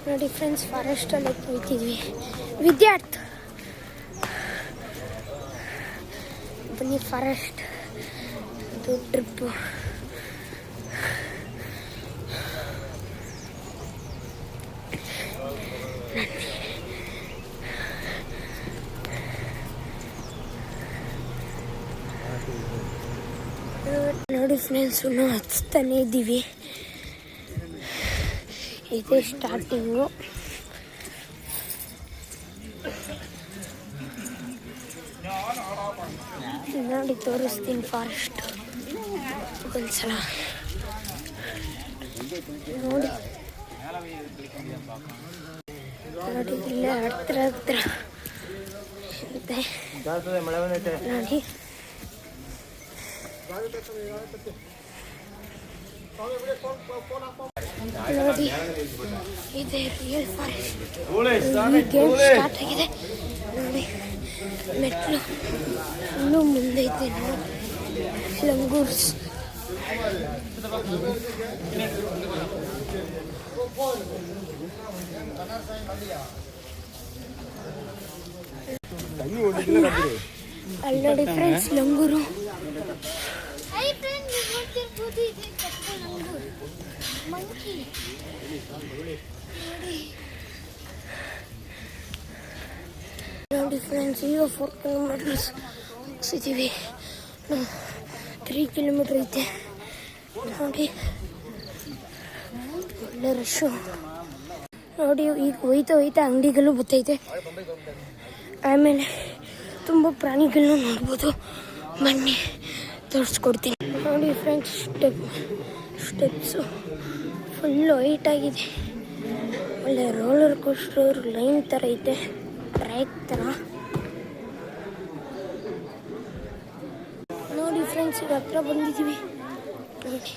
ನೋಡಿ ಫ್ರೆಂಡ್ಸ್, ಫಾರೆಸ್ಟಲ್ಲಿ ಹೋಗ್ತಿದ್ವಿ ವಿದ್ಯಾರ್ಥಿ. ಬನ್ನಿ, ಫಾರೆಸ್ಟ್ ಇದು ಟ್ರಿಪ್ಪು. ನೋಡಿ ಫ್ರೆಂಡ್ಸ್, ನಾವು ಹಚ್ತಾನೆ ಇದ್ದೀವಿ. ಇದೇ ಸ್ಟಾರ್ಟಿಂಗು. ನೋಡಿ ತೋರಿಸ್ತೀನಿ ಫಾರೆಸ್ಟ್ ಒಂದ್ಸಲ. ನೋಡಿ ನೋಡಿ ಇಲ್ಲೇ ಹತ್ರ ಹತ್ರ ಇದೆ ನೋಡಿ. ನೋಡಿ ಇದೆ ರಿಯಲ್ ಫಾರೆಸ್ಟ್. ಗೇಮ್ ಸ್ಟಾರ್ಟ್ ಆಗಿದೆ ನೋಡಿ. ಮೆಟ್ಲು ಇನ್ನೂ ಮುಂದೆ ಇದೆ ನೋಡಿ. ಲಂಗೂರ್ಸ್ ಅಲ್ಲಿ ನೋಡಿ ಫ್ರೆಂಡ್ಸ್, ಲಂಗೂರು. ನೋಡಿ ಫ್ರೆಂಡ್ಸ್, ಈಗ 4 ಕಿಲೋಮೀಟರ್ಸ್ ಮುಗಿಸಿದ್ದೀವಿ. 3 ಕಿಲೋಮೀಟರ್ ಐತೆ ನೋಡಿ. ಒಳ್ಳೆ ರಶ್ಶು ನೋಡಿ. ಈಗ ಹೋಯ್ತಾ ಅಂಗಡಿಗಳು ಬರ್ತೈತೆ. ಆಮೇಲೆ ತುಂಬ ಪ್ರಾಣಿಗಳನ್ನ ನೋಡ್ಬೋದು. ಬನ್ನಿ ತೋರಿಸ್ಕೊಡ್ತೀನಿ ನೋಡಿ ಫ್ರೆಂಡ್ಸ್. ಸ್ಟೆಪ್ಸು ಫುಲ್ಲು ಹೈಟ್ ಆಗಿದೆ. ಒಳ್ಳೆ ರೋಲರ್ ಕೋಸ್ಟರ್ ಲೈನ್ ಥರ ಐತೆ, ಟ್ರ್ಯಾಕ್ ಥರ ನೋಡಿ ಫ್ರೆಂಡ್ಸ್. ಈಗ ಹತ್ರ ಬಂದಿದ್ದೀವಿ ನೋಡಿ.